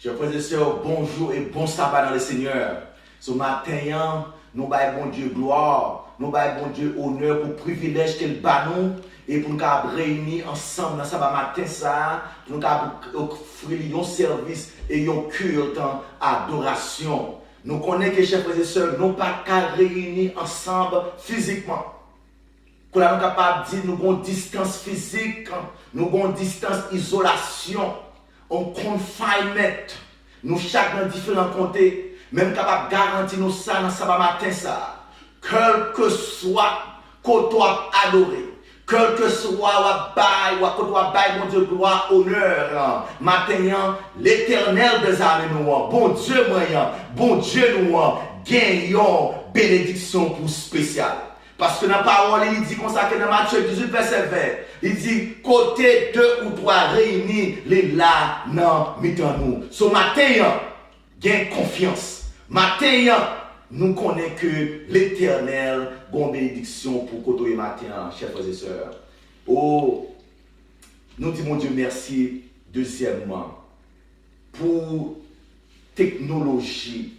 Chers frères et sœurs, bonjour et bon sabbat dans le Seigneur. Ce matin, nous baillons bon Dieu gloire, nous baillons bon Dieu honneur pour le privilège qu'il bat nous et pour nous réunir ensemble dans sabbat matin ça, pour nous offrir un service et un culte en adoration. Nous connaissons que, chers frères et sœurs, nous ne pouvons pas réunir ensemble physiquement. Pour nous capables de dire nous avons une distance physique, nous avons une distance isolation, un confinement. Nous chacun dans différents côtés, même capable de garantir nous ça dans sabbat matin ça. Quel que soit côté adoré, quel que soit mon Dieu gloire, honneur, matin l'éternel des armées nous, bon Dieu moyen, bon Dieu nous, gagnons bénédiction pour spécial. Parce que dans la parole, il dit consacré dans Matthieu 18, verset 20, il dit, côté 2 ou 3 réunis, les là, non, mettons nous. Ce matin, gain confiance. Matin, nous connaissons que l'éternel, bonne bénédiction pour côté matin, chers frères et sœurs. Oh, nous disons, mon Dieu, merci, deuxièmement, pour technologie,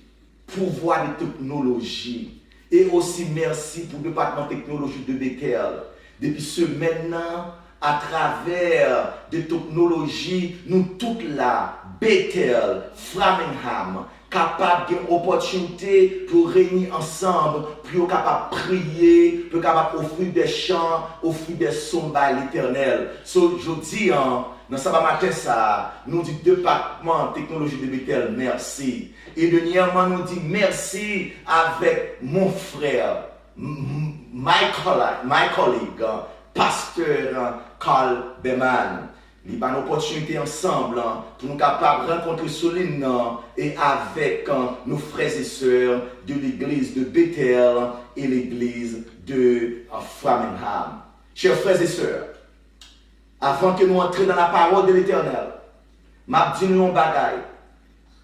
pouvoir de technologie. Et aussi merci pour le département technologie de Bethel. Depuis ce maintenant, à travers des technologies, nous toutes là, Bethel, Framingham, capables d'une opportunité pour réunir ensemble, pour capable prier, pour capable offrir des chants, offrir des sons à l'Éternel. So, je dis, dans ce matin, ça, nous dit département technologie de Bethel, merci. Et dernièrement, nous dit merci avec mon frère, my colleague, pasteur Carl Beman. Il y a une opportunité ensemble pour nous capables de rencontrer Soline et avec nos frères et sœurs de l'église de Bethel et l'église de Framingham. Chers frères et sœurs, avant que nous entrions dans la parole de l'Éternel, je vais vous dire un bagage.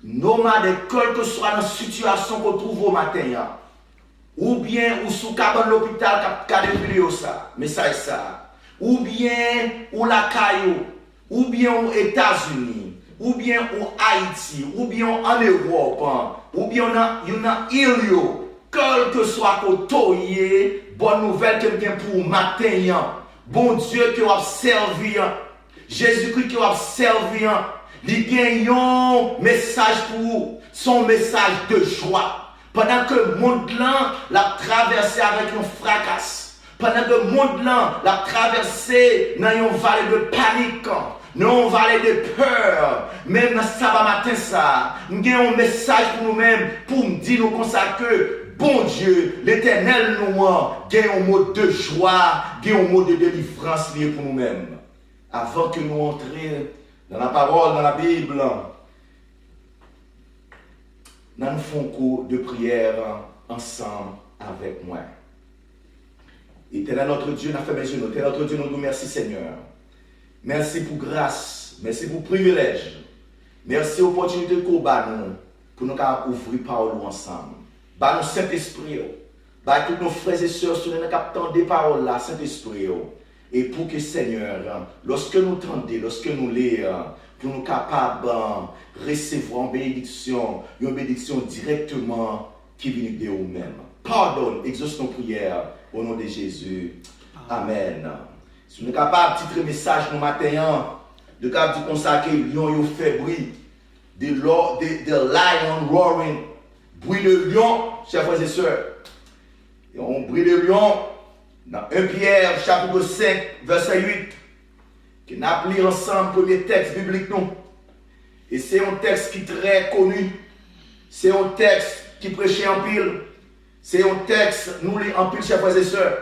Nomade, quelle que soit la situation qu'on trouve au matin, ou bien ou sous cabane l'hôpital qui a défilé ça, message ça, ou bien ou la caillou, ou bien aux États-Unis, ou bien au Haïti, ou bien en Europe, ou bien en île, quel que soit côté, bonne nouvelle que bien pour matin, bon Dieu qui va servir, Jésus-Christ qui va servir. Il gagne un message pour vous, son message de joie. Pendant que le monde là l'a traversé avec un fracas, pendant que le monde là l'a traversé dans une vallée de panique, dans une vallée de peur, même dans sabbat matin ça, nous avons un message pour nous-mêmes, pour nous dire nous comme ça que bon Dieu, l'Éternel nous gagne un mot de joie, gagne un mot de délivrance lié pour nous-mêmes. Avant que nous entrions dans la parole, dans la Bible, nous faisons cours de prière ensemble avec moi. Éternel notre Dieu, nous fait mes yeux. Éternel notre Dieu, nous nous merci Seigneur. Merci pour grâce, merci pour privilège. Merci pour l'opportunité que nous avons pour nous ouvrir la parole ensemble. Bah nous Saint-Esprit, bah tous nos frères et sœurs sur les capteurs des paroles là, Saint-Esprit. Et pour que Seigneur, lorsque nous tendons, lorsque nous lisons, pour nous capables de recevoir une bénédiction directement qui vient de nous-mêmes. Pardonne, exauce nos prières au nom de Jésus. Amen. Si nous sommes capables de titre message nous matin, de capable de consacrer lion fait bruit, the lion roaring, bruit de lion, chers frères et sœurs. Et on bruit de lion. Dans 1 Pierre, chapitre 5, verset 8, que nous avons lu ensemble le premier texte biblique. Et c'est un texte qui est très connu. C'est un texte qui prêchait en pile. C'est un texte, nous lisons en pile, chers frères et sœurs.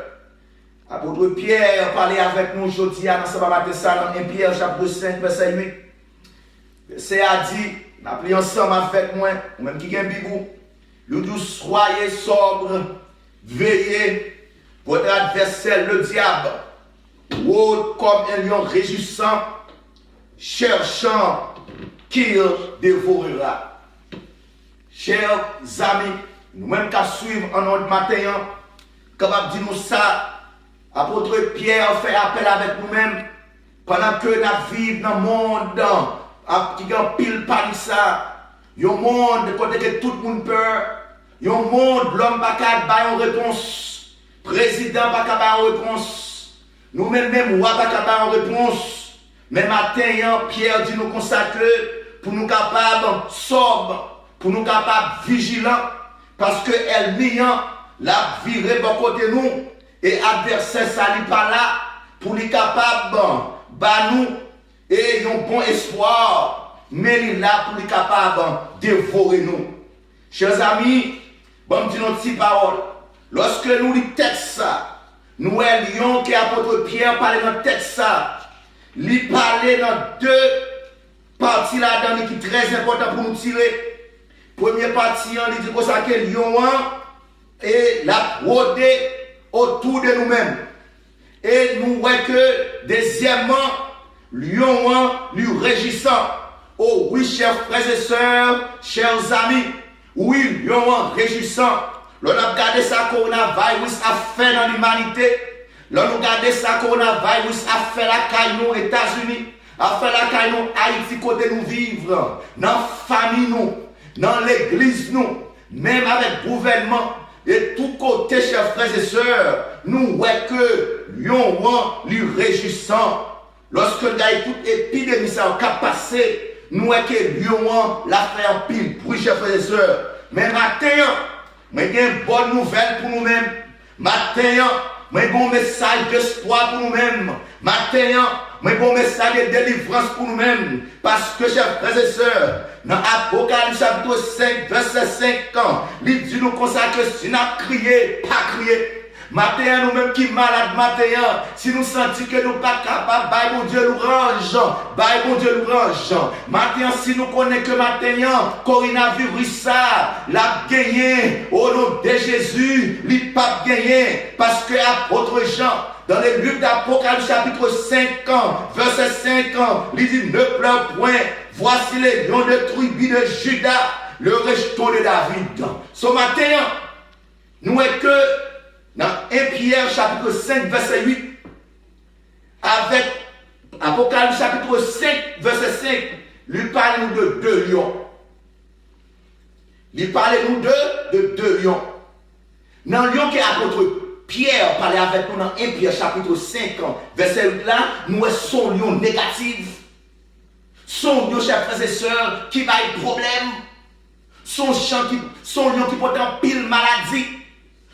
Apôtre Pierre parlait avec nous aujourd'hui dans ce matin, dans 1 Pierre, chapitre 5, verset 8. Verset a dit, nous avons lu ensemble avec moi, ou même qui a un bibou, nous dit, soyez sobres, veillez. Votre adversaire, le diable, rôde comme un lion régissant, cherchant qu'il dévorera. Chers amis, nous-mêmes qui suivons en notre matin, capable de dire nous ça, apôtre Pierre fait appel avec nous-mêmes, pendant que nous vivons dans le monde qui a pile panique ça. Un monde côté que tout le monde peur. Un monde l'homme pas capable de réponse. Président pas capable de réponse. Nous-mêmes roi pas capable de réponse. Mais matin Pierre dit nous consacrer pour nous capables sobre, pour nous capables vigilants parce que elle niant la virée de côté nous et adversaire ça n'est pas là pour les capables bah nous et un bon espoir mais il est là pour les capables dévorer nous. Chers amis, bon dis notre petite parole. Lorsque nous lisons texte ça, nous voyons que l'apôtre Pierre parlait dans le texte ça, il parlait dans deux parties là-dedans qui est très important pour nous tirer. Première partie, il dit que ça que lion et la rôder autour de nous-mêmes. Et nous voyons que deuxièmement, lion lui régissant. Oh oui, chers frères et sœurs, chers amis, oui, lion régissant. L'on a regardé ça coronavirus a fait dans l'humanité. L'on a regardé ça coronavirus a fait la caille aux États-Unis, a fait la caille nous Haïti côté nous vivre, dans la famille nous, dans l'église nous, même avec le gouvernement, et tout côté, chers frères et sœurs, nous voyons que lion lui régissant. Lorsque nous avons toute épidémie ça a passé, nous voyons que lion l'a fait en pile pour chers frères et sœurs. Mais matin, mais il y a une bonne nouvelle pour nous-mêmes. Matin, mais un bon message d'espoir pour nous-mêmes. Matin, mais un bon message de délivrance pour nous-mêmes. Parce que, chers frères et sœurs, dans Apocalypse chapitre 5, verset 5, il dit nous consacrer si nous avons crié, pas crié. Matin, nous-mêmes qui malades, matin, si nous sentons que nous ne sommes pas capables, bye mon Dieu l'orange, bye mon Dieu l'orange. Matin, si nous connaissons que matin, coronavirus ça, l'a gagné, au nom de Jésus, il pas gagné, parce que apôtre Jean, dans les livres d'Apocalypse chapitre 5, verset 5, il dit ne pleure point, voici les lions de tribu de Juda, le rejeton de David. Ce matin, nous est que dans 1 Pierre chapitre 5 verset 8 avec Apocalypse chapitre 5 verset 5 lui parle nous de deux lions. Il parle nous de deux lions. Dans le lion que l'apôtre Pierre parlait avec nous dans 1 Pierre chapitre 5 verset 8 là, nous sommes son lion négatif. Son lion, chers frères et sœurs, qui va être problème. Son lion qui porte un pile maladie.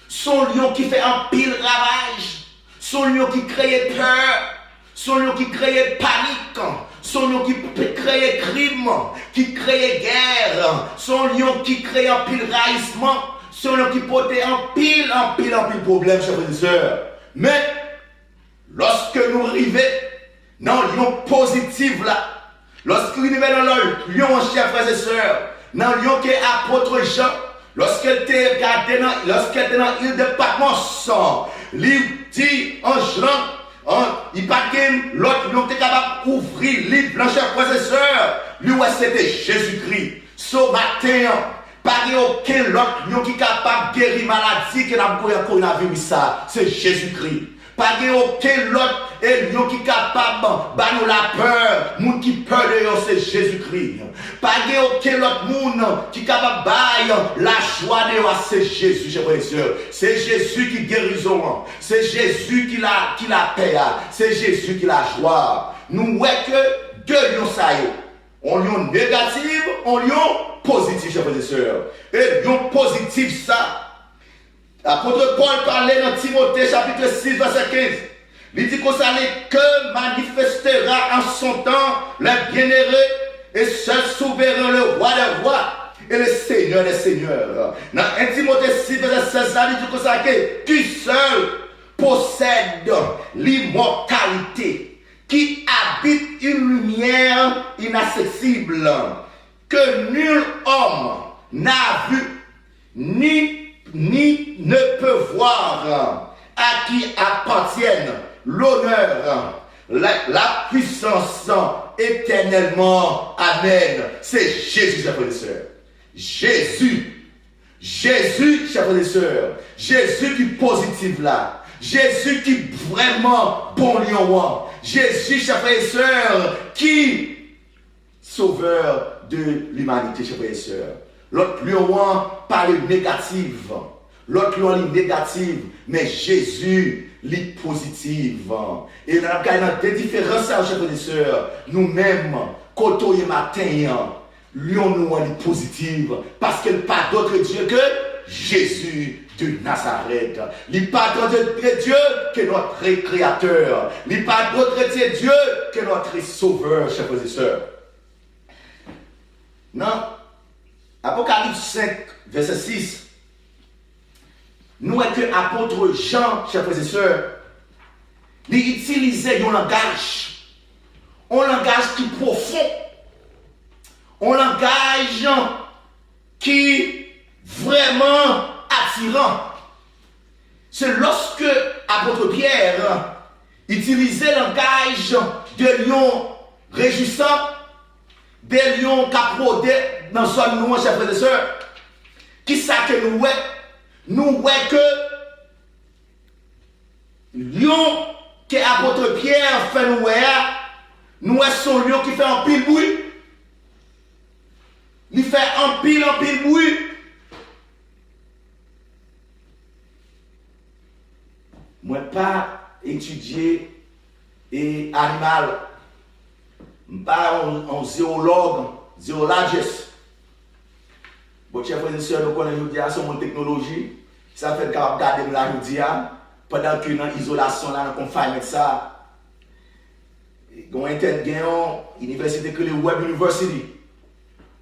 Son lion qui fait un pile ravage. Son lion qui crée peur. Son lion qui crée panique. Son lion qui crée crime. Qui crée guerre. Son lion qui crée un pile raillissement. Son lion qui porte un pile problème, chers frères et sœurs. Mais, lorsque nous arrivons dans le lion positif là, lorsque nous arrivons dans le lion, chers frères et sœurs, dans le lion qui est apôtre Jean, lorsqu'elle était dans l'île de Patmos, il dit en Jean, il pas l'autre lion qui est capable d'ouvrir l'île, chers frères et sœurs, lui c'était Jésus-Christ. Ce matin, pas aucun autre lion qui est capable de guérir maladie que n'a pas coronavirus ça, c'est Jésus-Christ. Pas aucun autre lion qui est capable de nous la peur, monde qui peur de eux, c'est Jésus-Christ. Pas aucun autre monde qui est capable de la joie de eux, c'est Jésus, chers frères et sœurs. C'est Jésus qui guérison, c'est Jésus qui la paix, c'est Jésus qui la joie. Nous voyons que deux lions ça y est. On lion négatif, on lion positif, chers frères et sœurs. Et lion positif ça, l'apôtre Paul parlait dans Timothée chapitre 6 verset 15. Il dit qu'on savait que manifestera en son temps le bienheureux et seul souverain, le roi des rois et le seigneur des seigneurs. Dans 1 Timothée 6 verset 16, il dit qu'on savait que qui seul possède l'immortalité, qui habite une lumière inaccessible, que nul homme n'a vu, ni ne peut voir, à qui appartiennent l'honneur, la puissance éternellement. Amen. C'est Jésus, chers frères et sœurs. Jésus, chers frères et sœurs. Jésus qui est positif là. Jésus qui est vraiment bon lion. Jésus, chers frères et sœurs, qui sauveur de l'humanité, chers frères et sœurs. L'autre lion parle négatif. L'autre lion est négatif, mais Jésus est positif. Et dans des différences, chers frères et sœurs, nous-mêmes, quand il matin, lion nous est positif, parce qu'il n'y a pas d'autre Dieu que Jésus de Nazareth. Il n'y a pas d'autre Dieu que notre Créateur. Il n'y a pas d'autre Dieu que notre Sauveur, chers frères et sœurs. Non. Apocalypse 5, verset 6. Nous est que apôtre Jean, chers frères et sœurs, il utilisait un langage qui est profond, un langage qui est vraiment attirant. C'est lorsque apôtre Pierre utilisait le langage de lion réjouissant, des lions capotés dans son nom, chers frères et sœurs, qui ça que nous voyons que lion que apôtre Pierre fait nous voyons son lion qui fait un pile bruit. Il fait un pile bruit. Moi pas étudier et animal. Pas un zoologiste. Bon, chers frères et sœurs, nous connaissons aujourd'hui une technologie. Ça fait qu'on va garder la aujourd'hui pendant que dans l'isolation, dans le confinement, ça. Il y a une université que le Web University.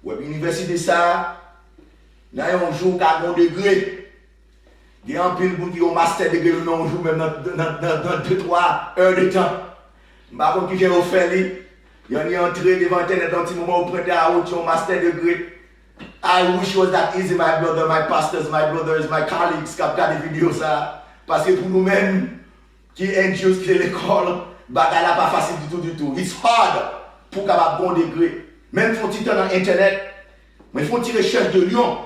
Web University, ça, dans un jour, à un degré. Il y a un peu de gens qui ont un master degré, dans un jour, même dans 2-3 heures de temps. Par contre, qui vient au faire, il y en a entré devant Internet dans un petit moment où prêté à haute, un master degré. I wish it was that easy, my brother, my pastors, my brothers, my colleagues, qui ont regardé des vidéos ça. Parce que pour nous-mêmes, qui est NGOs, qui est l'école, bagaille là pas facile du tout. It's hard pour avoir bon degré. Même si on titre dans Internet, mais il faut tirer recherche de lion.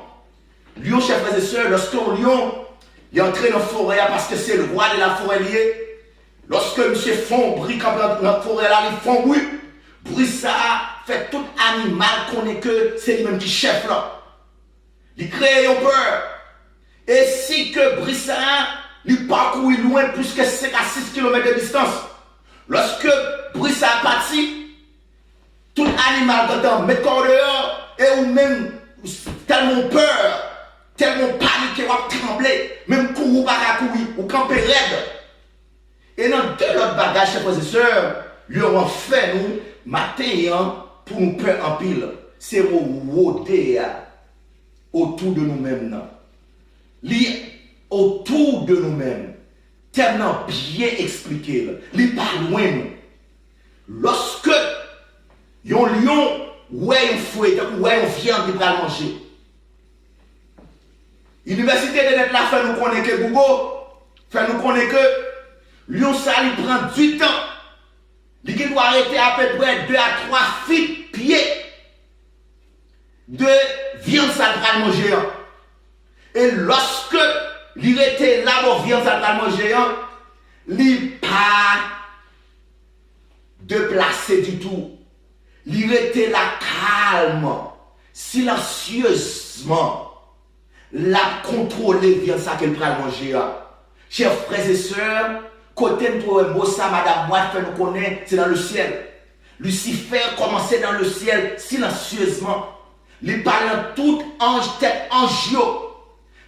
Lion, chers frères et sœurs, lorsqu'un lion est entré dans la forêt parce que c'est le roi de la forêt lié, lorsque monsieur fond bruit quand dans la forêt là, il font bruit. Bruit ça fait tout animal qu'on est que c'est lui-même qui chef là. Il crée une peur. Et si que bruit ça, il parcourt loin plus que 5 à 6 km de distance. Lorsque bruit ça a parti, tout animal dedans met corps dehors et ou même tellement peur, tellement paniqué ou tremblé, même courir pas courir ou camper raide. Et dans deux autres bagages, chers frères et sœurs, lui ont fait nous matin pour nous peur en pile. C'est rôder autour de nous-mêmes. Autour de nous-mêmes. Tellement bien expliqué. Il pas loin nous. Lorsque un lion ou un fouet ou un viande qui va manger. L'université de net là fait nous connaître que Google, fait nous connaître que lion ça il prend du temps. Il doit arrêter à peu près 2 à 3 pieds de viande ça va manger. Et lorsque il était là pour viande ça va manger, il pas déplacé du tout. Il était là calme, silencieusement, la contrôler viande ça qu'elle va manger. Chers frères et sœurs, côté de Mossa, madame, moi, fait nous connaître, c'est dans le ciel. Lucifer commençait dans le ciel silencieusement. Il parlait tout ange, tête angio.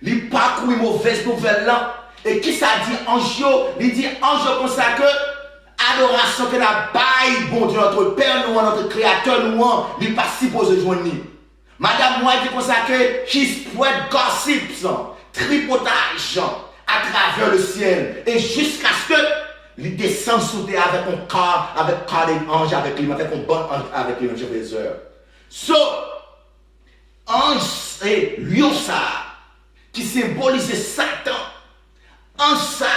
Il parcourt une mauvaise nouvelle là. Et qui ça dit angio? Il dit angio comme ça que adoration que la baille, bon Dieu, notre Père, nous, notre Créateur, nous, il pas supposé joindre. Madame, moi, dit comme ça que he spread gossips, tripotage à travers le ciel. Et jusqu'à ce que il descend sous terre avec un corps, avec corps d'ange, avec lui, avec un bon ange, avec lui, chers frères et sœurs. So, ange et lion ça, qui symbolise Satan, ange ça,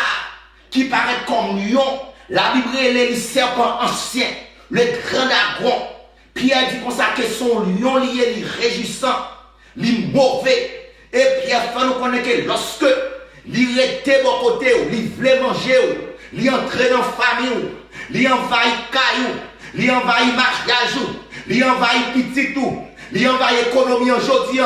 qui paraît comme lion, la Bible est le serpent ancien, le grand dragon. Pierre dit comme ça que son lion lié, il réjouissant, il mauvais. Et Pierre fait nous connaître que lorsque il était de bon côté, il voulait manger, il entrait dans la famille, il envahit caillou, il envahit mariage, li envahit petit tout, li envahit l'économie aujourd'hui,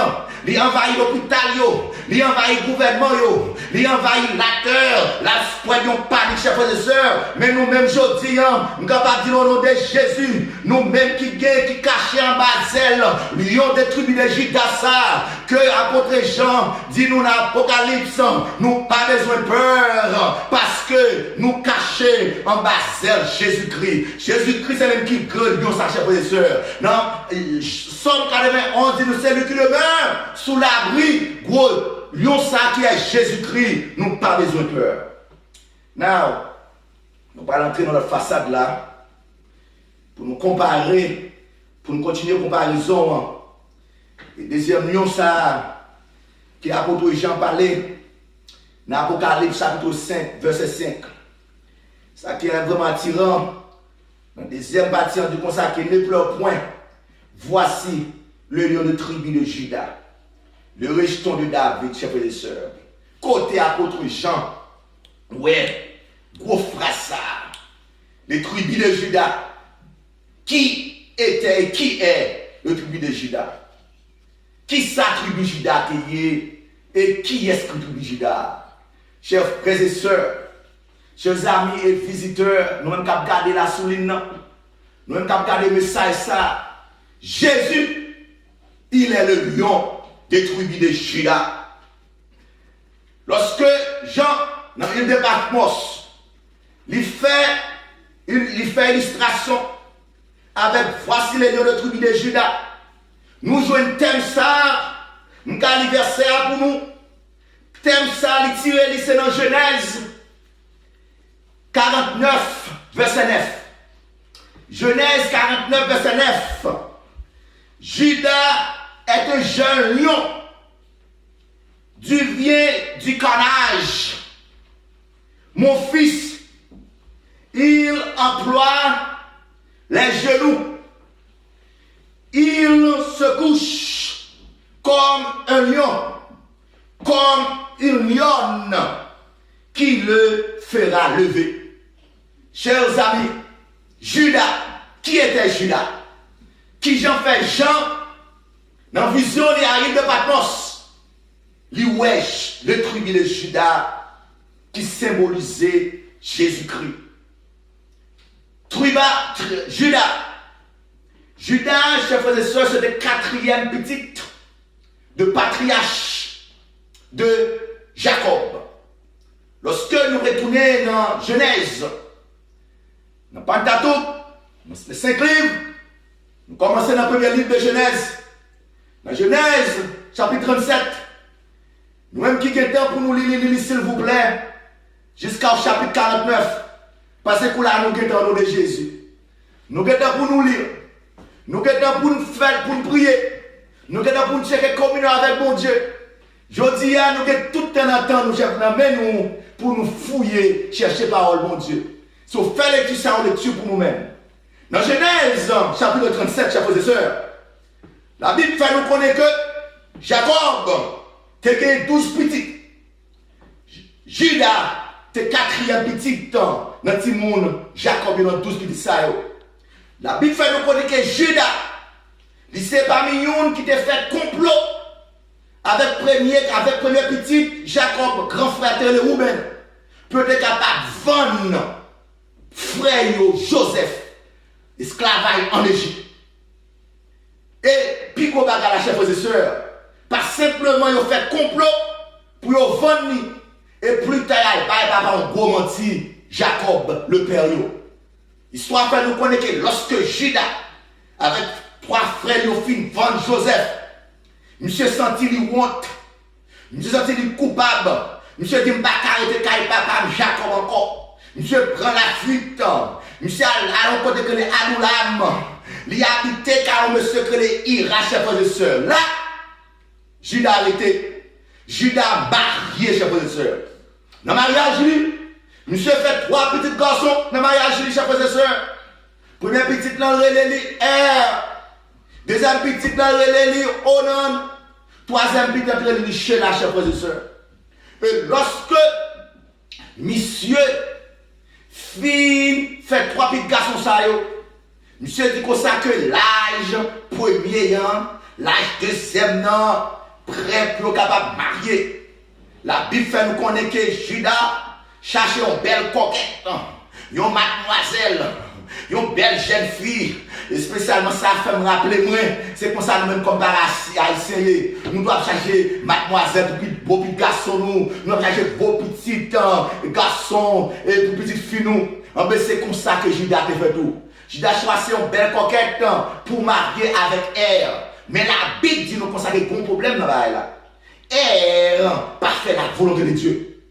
li envahit l'hôpital yo, li envahit le gouvernement yo, li envahit l'acteur, la soignons panique, chers frères et sœurs, mais nous-mêmes aujourd'hui, nous sommes capables de dire au nom de Jésus, nous-mêmes qui cachés en Basel, lion des tribus de Juda, que apôtre Jean dit nous dans l'Apocalypse, nous pas besoin de peur, parce que nous cachons en Basel Jésus-Christ. Jésus-Christ c'est même qui gueule, nous, chers frères et sœurs. Non, Somme 91 dit nous c'est lui qui demeure sous l'abri, gros, lion ça qui est Jésus-Christ, nous pas besoin de peur. Now, nous allons entrer dans la façade là, pour nous comparer, pour nous continuer la comparaison. Et deuxième lion ça, qui apôtre Jean parlait, dans l'Apocalypse chapitre 5, verset 5. Ça qui est vraiment attirant. Dans la deuxième partie du consacré, ne pleure point. Voici le lion de tribu de Juda, le rejeton de David, chers frères et sœurs. Côté apôtre Jean, ouais, gros frère ça, les tribus de Juda. Qui était et qui est le tribu de Juda? Qui sa tribu Juda qui est et qui est ce tribu Juda? Chers frères et sœurs, chers amis et visiteurs, nous même qu'à regarder la souligne, nous même qu'à regarder le message ça. Jésus, il est le lion des tribus de Juda. Lorsque Jean, dans l'île de Patmos, il fait illustration avec voici les lions de tribus de Juda. Nous jouons un thème ça, un anniversaire pour nous. Thème ça, il tire, c'est dans Genèse 49, verset 9. Genèse 49, verset 9. Judas est un jeune lion du vient du carnage. Mon fils, il emploie les genoux. Il se couche comme un lion, comme une lionne qui le fera lever. Chers amis, Judas, qui était Judas? Qui Jean fait Jean, dans la vision, il arrive de Patmos. Il wesh, le tribu de Judas, qui symbolisait Jésus-Christ. Judas, chers frères et sœurs, c'est le quatrième petit de patriarche de Jacob. Lorsque nous retournons dans Genèse, dans Pentateuque, dans les 5 livres, nous commençons dans le premier livre de Genèse. Dans Genèse, chapitre 37. Nous-mêmes qui avons temps pour nous lire, s'il vous plaît, jusqu'au chapitre 49. Parce que là, nous avons temps de Jésus. Nous avons temps pour nous lire. Nous avons temps pour nous faire, pour nous prier. Nous avons temps pour nous checker communion avec mon Dieu. Je dis, nous avons tout le temps, nous avons pour nous fouiller, chercher la parole, mon Dieu. Sauf faire lecture, ça, on lecture pour nous-mêmes. Dans Genèse, chapitre 37, chers frères et sœurs, la Bible fait nous connaître que Jacob était 12 petits. Judas était 4e petit dans le monde. Jacob est 12 petits. La Bible fait nous connaître que Judas, c'est parmi nous qui t'a fait complot avec premier petit Jacob, grand frère de Rouben, peut-être capable de vendre frère Joseph, esclavage en Égypte. Et puis, qu'on a chers frères et sœurs, pas simplement ils ont fait complot pour vendre, et plus tard, il va un gros menti, Jacob, le père. Histoire fait nous connaître que lorsque Judas, avec 3 frères, ils ont fini vendre Joseph, monsieur senti lui honte, monsieur senti lui coupable, monsieur dit, je ne vais pas arrêter papa Jacob encore. Monsieur prend la fuite, monsieur a rencontré que les Adoulam, il a habité car monsieur que les Ira, chers frères et sœurs. Là, Judas arrêté, Judas marié, chers frères et sœurs. Dans le mariage, monsieur fait 3 petits garçons dans le mariage, chers frères et sœurs. Premier petit dans le relais, R. Deuxième petit dans le relais, Onan. Troisième petit dans le relais, Sheila, chers frères et sœurs. Et lorsque monsieur fait 3 petits garçons, ça, Monsieur dit comme ça que l'âge premier, l'âge deuxième, prêt pour capable de marier. La Bible fait nous connaître que Judas cherchait une belle coquette, une mademoiselle, une belle jeune fille. Et spécialement ça fait me rappeler moi, c'est pour ça nous-mêmes comme haïtiens, nous devons chercher mademoiselle pour beaux petits garçons, nous devons chercher beaux petits garçons et pour petites filles nous. C'est comme ça que Judas a fait tout. Judas a choisi une belle coquette pour marier avec elle. Mais la Bible dit nous comme ça qu'il y a un problème dans là. Elle pas fait la volonté de Dieu.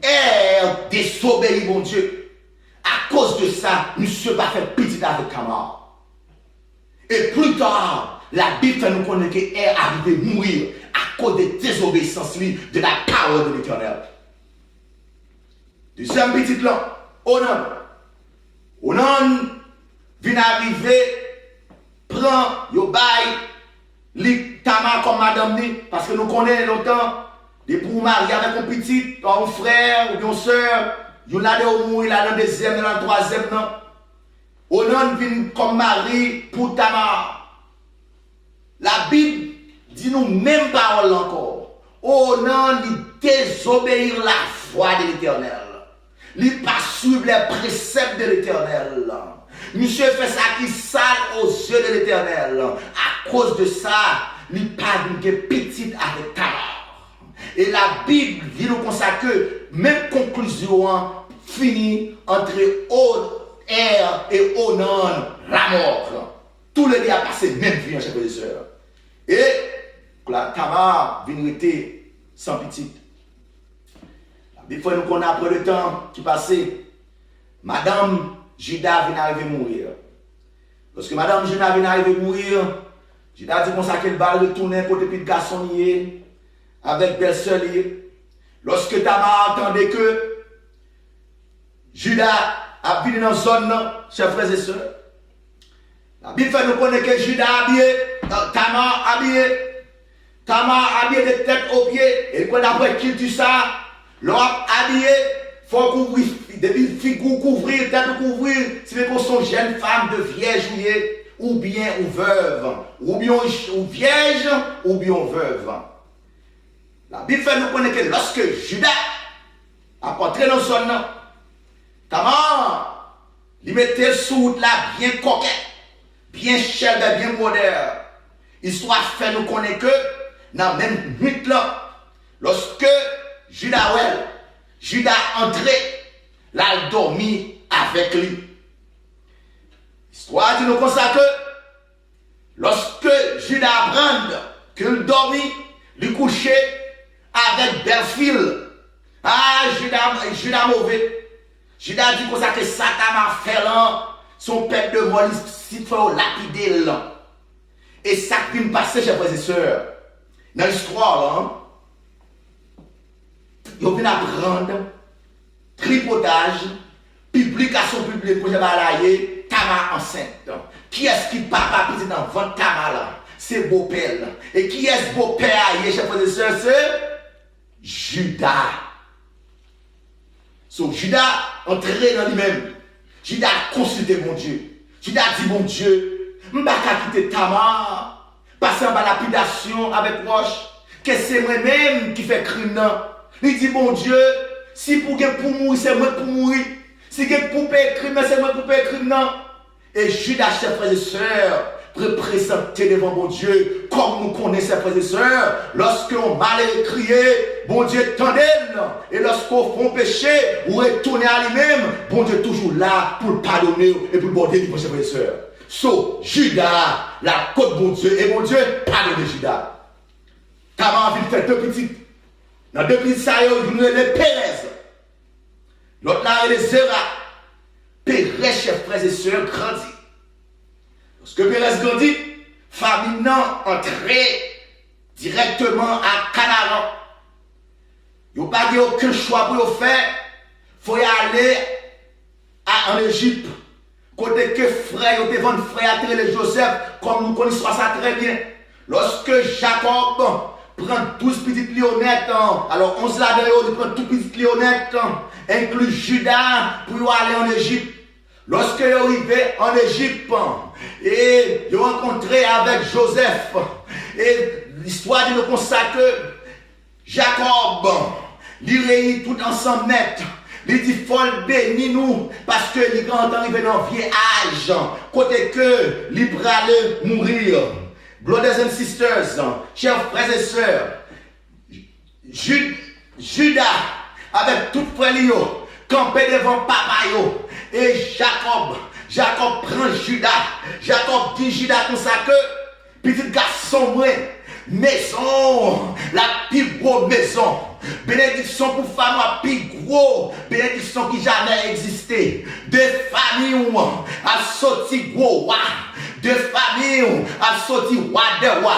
Elle désobéit mon Dieu. À cause de ça, monsieur va faire petit avec Tamar. Et plus tard, la Bible fait nous connaître qu'elle est arrivée à mourir à cause de désobéissance de la parole de l'Éternel. Deuxième petit là, Onan. Onan vient arriver, prend yo bail, li Tamar comme madame ni, parce que nous connaissons longtemps, des pour marier avec un petit, un frère ou une soeur, yon là de mourir là dans le deuxième, dans le troisième, non. Onan vient comme mari pour Tamar. La Bible dit nous même parole encore. Onan il désobéir la foi de l'Éternel. Il pas suivre les préceptes de l'Éternel. Monsieur fait ça qui sale aux yeux de l'Éternel. À cause de ça, il pas de petite avec Tamar. Et la Bible dit nous comme ça que même conclusion finit entre et Onan, la mort. Tout le monde a passé même vie en chef et sœurs. Et la Tamar vient rester sans petite. La Bible nous connaît après le temps qui passait. Madame Judas vient arriver à mourir. Lorsque Madame Judas vient arriver à mourir, Judas dit qu'on s'est qu'elle va retourner côté petit garçon avec belle-sœur. Lorsque Tamar entendait que Judas a vécu dans la zone, chers frères et sœurs. La Bible fait nous connaître que Judas habillé, Tamar habillé de tête aux pieds, et quand après qu'il tue ça, l'homme habillé, il faut couvrir, depuis figure couvrir, tête couvrir, si vous sont jeunes femmes de vierge ou bien ou veuve, ou bien ou vierge ou bien veuve. La Bible fait nous connaître que lorsque Judas a entré dans la zone, Tamar, il mettait sous là bien coquette, bien chère, bien moderne. Histoire fait nous connaître que dans la même nuit là, lorsque Judas entré, là il dormi avec lui. Histoire dit nous comme ça que lorsque Judas apprend qu'il dormit, il couchait avec Belfil. Ah, Judas mauvais. Judas dit comme ça que Satan m'a fait là, son père de mort, il faut lapider là. Et ça qui me passe, chers frères et sœurs, dans l'histoire là, ils viennent apprendre tripotage, publication publique pour balayer, Tamar enceinte. Qui est-ce qui papa petit dans ventre Tamar là? C'est beau-père. Et qui est-ce beau-père, chers frères et sœurs? C'est Judas. So, Judas entré dans lui-même. Judas a consulté mon Dieu. Judas a dit mon Dieu, je ne vais pas quitter Tamar, passer en bas lapidation avec roche, que c'est moi-même qui fait crime. Il dit mon Dieu, si pour mourir, c'est moi pour mourir. Si pour payer crime, c'est moi pour payer crime. Et Judas, chers frères et sœurs, présenter devant mon Dieu, comme nous connaissons, frères et sœurs, lorsqu'on mal crié, bon Dieu tendez, et lorsqu'on fait péché, ou retourner à lui-même, bon Dieu toujours là pour le pardonner et pour le bon délivrer, frères et sœurs. So, Judas, la côte bon Dieu, et mon Dieu, pardonne Judas. Tamar a envie de faire deux petites. Dans deux petites, ça y est, nous les Pérez. L'autre là, il est Zéra. Pérez, chers frères et sœurs, grandit. Lorsque Pérez grandit, famille n'a entré directement à Canaan. Il n'y a pas aucun choix pour faire. Il faut y aller en Égypte. Côté que frère, il devant frère à Joseph, comme nous connaissons ça très bien. Lorsque Jacob prend 12 petites lionnettes, alors 11 là-dedans, il prend toutes petites lionnettes, inclut Judas pour aller en Égypte. lorsque ils arrivaient en Égypte, et ils ont rencontré avec Joseph, et l'histoire dit comme ça que Jacob, il réunit tout ensemble net. Il dit, faut le bénir nous, parce que les grands arrivés dans le vieux âge, côté que les bras mourir. Brothers and sisters, chers frères et sœurs, Judas, avec tout frère, campé devant papa, et Jacob prend Judas. Jacob dit Judas comme ça que, petit garçon, maison, la plus grosse maison. Bénédiction pour femme, la plus grosse bénédiction qui jamais existé. De famille a sorti gros roi. De famille a sorti roi de roi.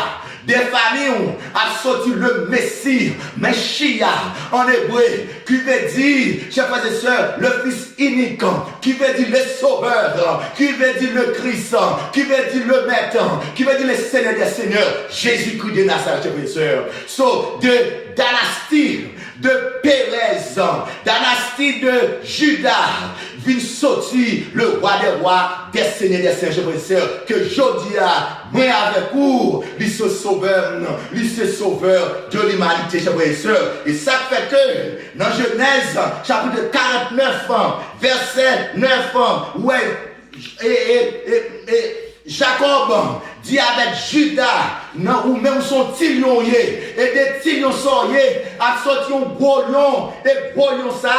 Des familles a sorti le Messie, Meshia en hébreu, qui veut dire, chers frères et sœurs, le Fils unique, qui veut dire le Sauveur, qui veut dire le Christ, qui veut dire le Maître, qui veut dire le Seigneur des Seigneurs, Jésus-Christ de Nazareth, chers frères et sœurs. So, de dynastie de Pérez, dynastie de Judas, vient sortir le roi des rois, des seigneurs des seigneurs, frères et sœurs, que Jodia, moi avec vous, lui se sauveur de l'humanité, chers frères et sœurs. Et ça fait que, dans Genèse, chapitre 49, verset 9, ouais, Jacob dit avec Judas, non, ou même son tilion, et des tilions sont, a sorti un gros lion, et gros lion ça,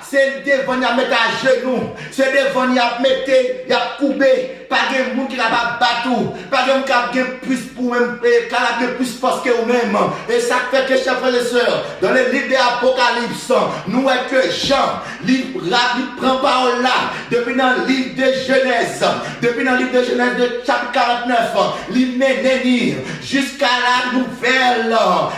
c'est devant à mettre à genoux, c'est devant à mettre, à couper, pas de monde qui n'a pas battu, pas de monde qui a plus pour même, qui a plus force que vous-même. Et ça fait que, chers frères et sœurs, dans le livre de l'Apocalypse, nous voyons que Jean, il prend parole là, depuis dans le livre de Genèse, de chapitre 49, il mène jusqu'à la nouvelle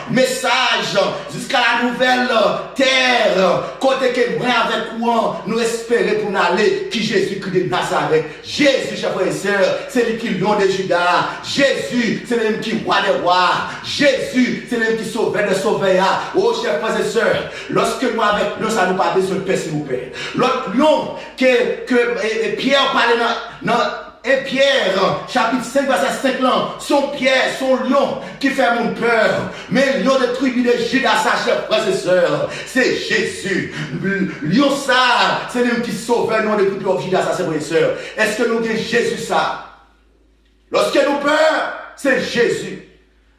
message, jusqu'à la nouvelle terre, côté que moi avec moi, nous espérons pour nous aller, qui Jésus-Christ de Nazareth. Jésus, chers frères et sœurs, c'est lui qui lion de Judas. Jésus, c'est lui qui roi des rois. Jésus, c'est lui qui sauveur de sauveurs. Oh, chers frères et sœurs, lorsque nous avec nous, ça nous pas besoin de paix, s'il vous plaît. L'autre lion que Pierre parlait dans et Pierre, chapitre 5, verset 5, son Pierre, son lion qui fait mon peur. Mais lion de tribu de Judas, sa chers frères et sœurs, c'est Jésus. Lion ça, c'est lui qui sauve nous de tribu de Judas, sa chers frères et sœurs. Est-ce que nous avons Jésus ça? Lorsque nous peur, c'est Jésus.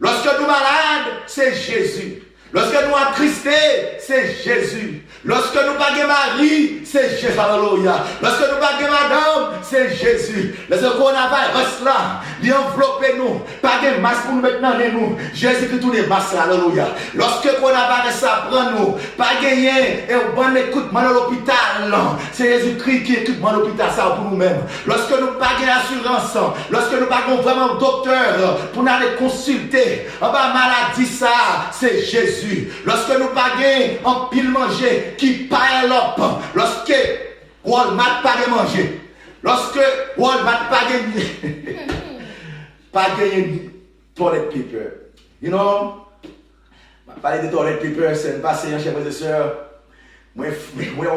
Lorsque nous malades, c'est Jésus. Lorsque nous attristés, c'est Jésus. Lorsque nous baguons Marie, c'est Jésus. Alléluia. Lorsque nous baguons Madame, c'est Jésus. Lorsque coronavirus là, il enveloppe nous. Pas de masque pour nous mettre dans nous. Jésus qui tous les masques là. Alléluia. Lorsque coronavirus ça prend nous, pas gagner et on bon écoutement dans l'hôpital. C'est Jésus-Christ qui écoute dans l'hôpital ça pour nous-mêmes. Lorsque nous pas gagner assurance, lorsque nous pas vraiment docteur pour nous aller consulter, en bas maladie ça, c'est Jésus. Lorsque nous pagons en pile manger qui paye l'op, lorsque Walmart pas manger, lorsque Walmart pas gagner toilet paper, you know, parler de toilet paper, c'est un passé, chers frères et sœurs, moi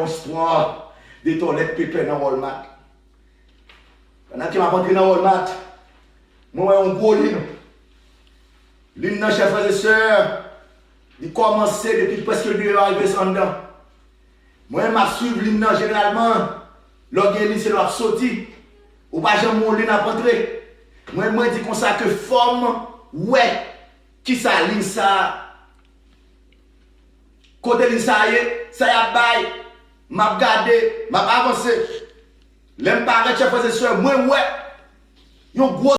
on histoire de toilet paper dans Walmart. Pendant que je rentré dans Walmart, moi on gros ligne, chers frères et sœurs. Il commençait depuis presque 2 ans arriver en dedans. Moi, je suis suivi généralement. L'organisme, c'est leur sorti. Ou pas jamais mon ligne à rentrer. Moi, je dis comme ça que forme, ouais, qui ça ligne ça. Côté ligne ça y est, ça y a bail. M'a gardé, m'a avancé. L'aime pas, chers frères et sœurs, moi, ouais. Yon gros